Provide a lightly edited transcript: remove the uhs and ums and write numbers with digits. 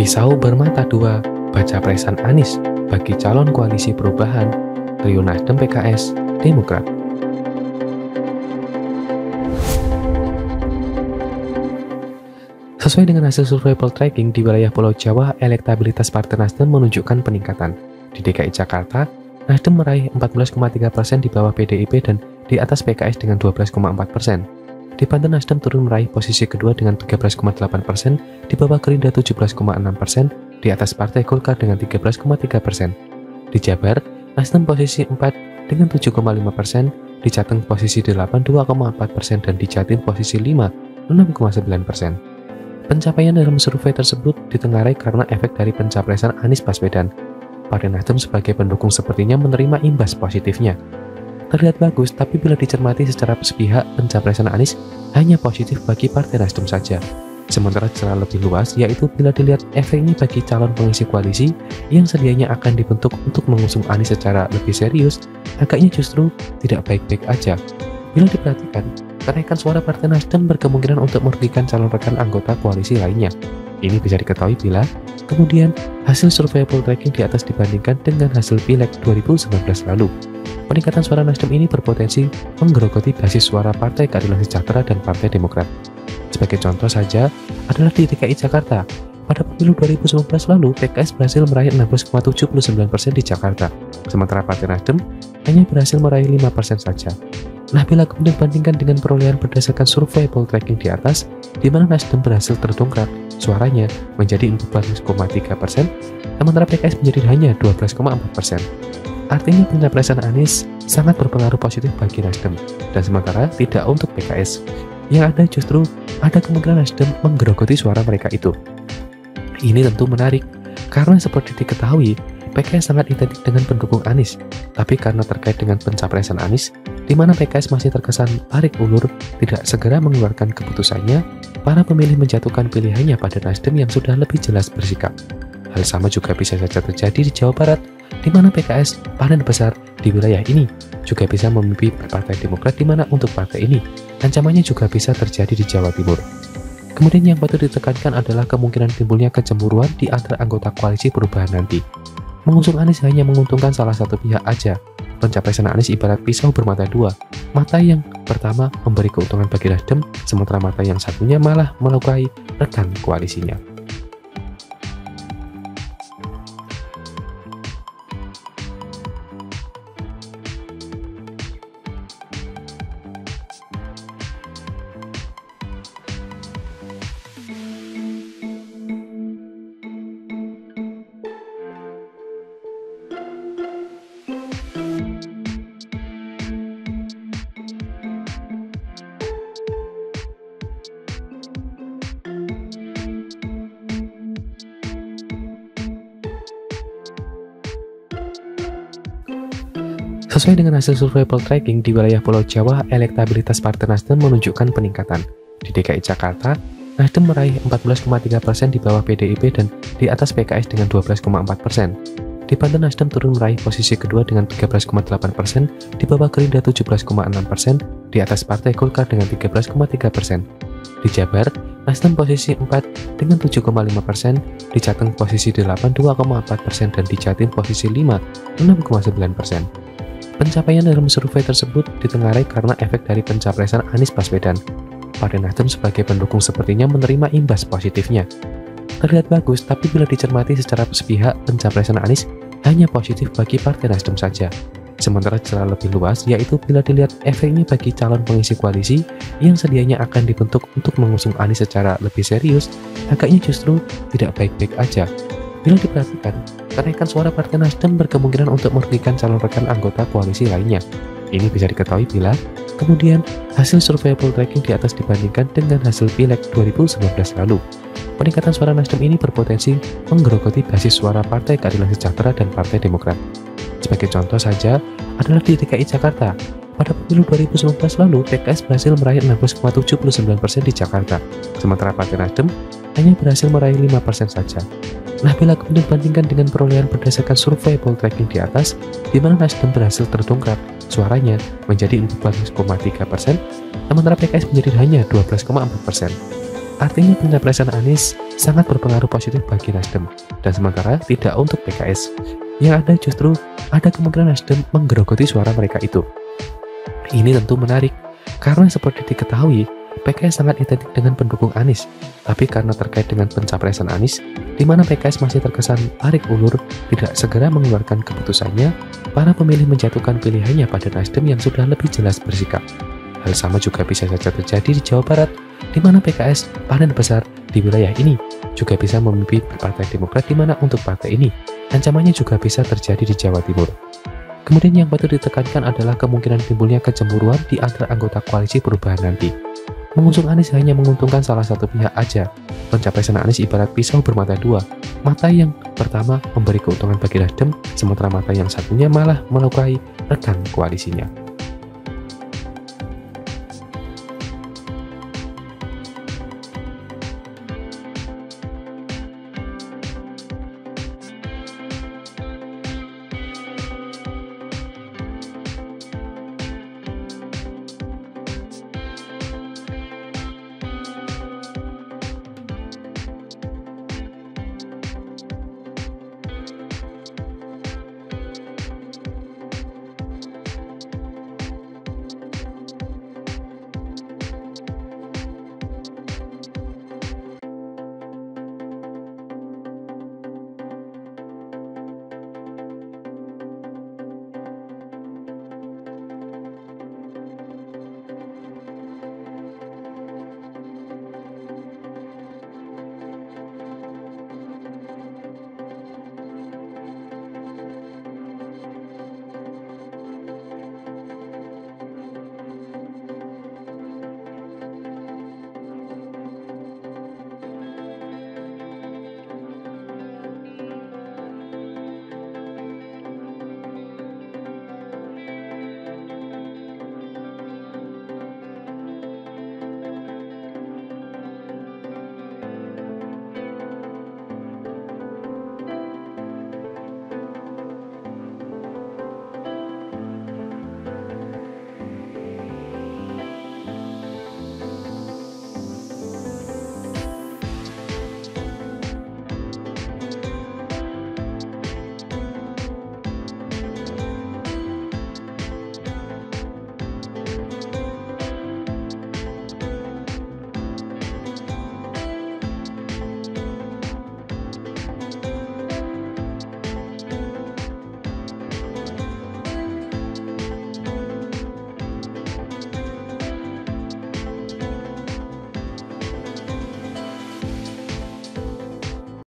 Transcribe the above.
Pisau bermata dua, baca presan Anies bagi calon koalisi perubahan, trio Nasdem PKS, Demokrat. Sesuai dengan hasil survei poltreking di wilayah Pulau Jawa, elektabilitas Partai Nasdem menunjukkan peningkatan. Di DKI Jakarta, Nasdem meraih 14,3% di bawah PDIP dan di atas PKS dengan 12,4%. Di Banten, Nasdem turun meraih posisi kedua dengan 13,8%, di bawah Gerindra 17,6%, di atas Partai Golkar dengan 13,3%. Di Jabar, Nasdem posisi 4 dengan 7,5%, di Jateng posisi 8 2,4%, dan di Jatim posisi 5 6,9%. Pencapaian dalam survei tersebut ditengarai karena efek dari pencapresan Anies Baswedan. Partai Nasdem sebagai pendukung sepertinya menerima imbas positifnya. Terlihat bagus, tapi bila dicermati secara sepihak, pencapresan Anies hanya positif bagi Partai Nasdem saja. Sementara secara lebih luas, yaitu bila dilihat efeknya bagi calon pengisi koalisi yang sedianya akan dibentuk untuk mengusung Anies secara lebih serius, agaknya justru tidak baik-baik aja. Bila diperhatikan, kenaikan suara Partai Nasdem berkemungkinan untuk merugikan calon rekan anggota koalisi lainnya. Ini bisa diketahui bila kemudian hasil survei poltreking di atas dibandingkan dengan hasil Pileg 2019 lalu. Peningkatan suara Nasdem ini berpotensi menggerogoti basis suara Partai Keadilan Sejahtera dan Partai Demokrat. Sebagai contoh saja adalah di DKI Jakarta. Pada pemilu 2019 lalu, PKS berhasil meraih 16,79% di Jakarta, sementara Partai Nasdem hanya berhasil meraih 5% saja. Nah, bila kemudian bandingkan dengan perolehan berdasarkan survei poltreking di atas, di mana Nasdem berhasil terdongkrak suaranya menjadi 14,3%, sementara PKS menjadi hanya 12,4%. Artinya pencapresan Anies sangat berpengaruh positif bagi Nasdem, dan sementara tidak untuk PKS. Yang ada justru ada kemungkinan Nasdem menggerogoti suara mereka itu. Ini tentu menarik, karena seperti diketahui, PKS sangat identik dengan pendukung Anies, tapi karena terkait dengan pencapresan Anies, di mana PKS masih terkesan tarik ulur, tidak segera mengeluarkan keputusannya, para pemilih menjatuhkan pilihannya pada Nasdem yang sudah lebih jelas bersikap. Hal sama juga bisa saja terjadi di Jawa Barat, di mana PKS panen besar di wilayah ini, juga bisa memimpin Partai Demokrat di mana untuk partai ini, ancamannya juga bisa terjadi di Jawa Timur. Kemudian yang patut ditekankan adalah kemungkinan timbulnya kecemburuan di antara anggota koalisi perubahan nanti. Mengusung Anies hanya menguntungkan salah satu pihak aja. Pencapresan Anies ibarat pisau bermata dua. Mata yang pertama memberi keuntungan bagi Nasdem, sementara mata yang satunya malah melukai rekan koalisinya. Sesuai dengan hasil survei poltreking di wilayah Pulau Jawa, elektabilitas Partai Nasdem menunjukkan peningkatan. Di DKI Jakarta, Nasdem meraih 14,3% di bawah PDIP dan di atas PKS dengan 12,4%. Di Banten, Nasdem turun meraih posisi kedua dengan 13,8%, di bawah Gerindra 17,6%, di atas Partai Golkar dengan 13,3%. Di Jabar, Nasdem posisi 4 dengan 7,5%, di Jateng posisi 8 2,4%, dan di Jatim posisi 5 6,9%. Pencapaian dalam survei tersebut ditengarai karena efek dari pencapresan Anies Baswedan. Partai Nasdem sebagai pendukung sepertinya menerima imbas positifnya. Terlihat bagus, tapi bila dicermati secara sepihak, pencapresan Anies hanya positif bagi Partai Nasdem saja. Sementara secara lebih luas, yaitu bila dilihat efeknya bagi calon pengisi koalisi yang sedianya akan dibentuk untuk mengusung Anies secara lebih serius, agaknya justru tidak baik-baik aja. Bila diperhatikan, kenaikan suara Partai Nasdem berkemungkinan untuk merugikan calon rekan anggota koalisi lainnya. Ini bisa diketahui bila kemudian hasil survei poltreking di atas dibandingkan dengan hasil Pileg 2019 lalu. Peningkatan suara Nasdem ini berpotensi menggerogoti basis suara Partai Keadilan Sejahtera dan Partai Demokrat. Sebagai contoh saja adalah di DKI Jakarta. Pada pemilu 2019 lalu, PKS berhasil meraih 16,79% di Jakarta, sementara Partai Nasdem hanya berhasil meraih 5% saja. Nah, bila kemudian bandingkan dengan perolehan berdasarkan survei poltreking di atas, di mana Nasdem berhasil terdongkrak suaranya menjadi 14,3%, sementara PKS menjadi hanya 12,4%. Artinya pencapresan Anies sangat berpengaruh positif bagi Nasdem, dan sementara tidak untuk PKS. Yang ada justru ada kemungkinan Nasdem menggerogoti suara mereka itu. Ini tentu menarik, karena seperti diketahui, PKS sangat identik dengan pendukung Anies, tapi karena terkait dengan pencapresan Anies, di mana PKS masih terkesan tarik ulur, tidak segera mengeluarkan keputusannya, para pemilih menjatuhkan pilihannya pada Nasdem yang sudah lebih jelas bersikap. Hal sama juga bisa saja terjadi di Jawa Barat, di mana PKS panen besar di wilayah ini, juga bisa memimpin Partai Demokrat di mana untuk partai ini, ancamannya juga bisa terjadi di Jawa Timur. Kemudian yang patut ditekankan adalah kemungkinan timbulnya kecemburuan di antara anggota koalisi perubahan nanti. Mengusung Anies hanya menguntungkan salah satu pihak aja. Pencapresan Anies ibarat pisau bermata dua. Mata yang pertama memberi keuntungan bagi Nasdem, sementara mata yang satunya malah melukai rekan koalisinya.